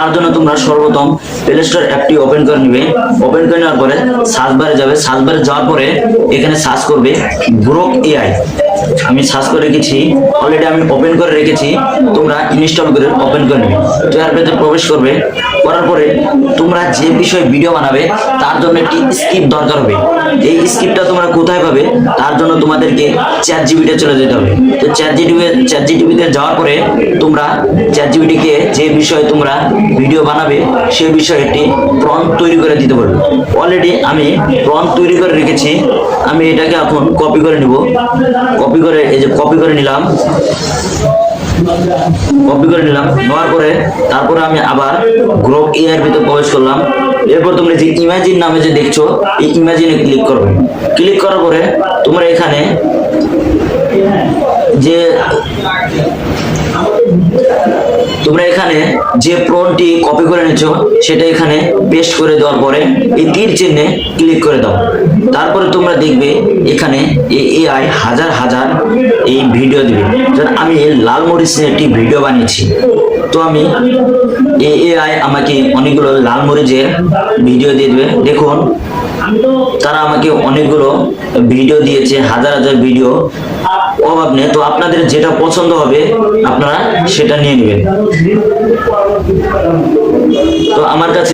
তার জন্য তোমরা সর্বপ্রথম প্লে স্টোর অ্যাপটি ওপেন করে নিবে। ওপেন করে নেওয়ার পরে সার্চ বারে যাবে। সার্চ বারে যাওয়ার পরে এখানে সার্চ করবে গ্রোক এআই। আমি সার্চ করে রেখেছি, অলরেডি আমি ওপেন করে রেখেছি। তোমরা ইনস্টল করে ওপেন করে নেবে। তো এর ভেতরে প্রবেশ করবে। করার পরে তোমরা যে বিষয়ে ভিডিও বানাবে তার জন্য একটি স্ক্রিপ্ট দরকার হবে। এই স্ক্রিপ্টটা তোমরা কোথায় পাবে তার জন্য তোমাদেরকে চ্যাটজিপিটিতে চলে যেতে হবে। তো চ্যাটজিপিটিতে যাওয়ার পরে তোমরা চ্যাটজিপিটিকে যে বিষয়ে তোমরা ভিডিও বানাবে সেই বিষয়ে একটি প্রম্পট তৈরি করে দিতে পারবে। অলরেডি আমি প্রম্পট তৈরি করে রেখেছি। আমি এটাকে এখন কপি করে নিব। কপি করে এই যে কপি করে নিলাম। নেওয়ার পরে তারপরে আমি আবার গ্রোক এআই এর ভিতরে প্রবেশ করলাম। এরপর তোমরা যে ইমাজিন নামে যে দেখছো এই ইমাজিনে ক্লিক করবে। ক্লিক করার পরে তোমরা এখানে যে প্রম্পটটি কপি করে নিচ্ছ সেটা এখানে পেস্ট করে দেওয়ার পরে এই তীর চিহ্নে ক্লিক করে দাও। তারপরে তোমরা দেখবে এখানে এআই হাজার হাজার এই ভিডিও দিবে। আমি লাল মরিচ নিয়ে একটি ভিডিও বানিয়েছি। তো আমি এআই আমাকে অনেকগুলো লাল মরিচের ভিডিও দিয়ে দেবে। দেখুন তারা আমাকে অনেকগুলো ভিডিও দিয়েছে, হাজার হাজার ভিডিও, অভাব নেই। তো আপনাদের যেটা পছন্দ হবে আপনারা সেটা নিয়ে নেবেন। তো আমার কাছে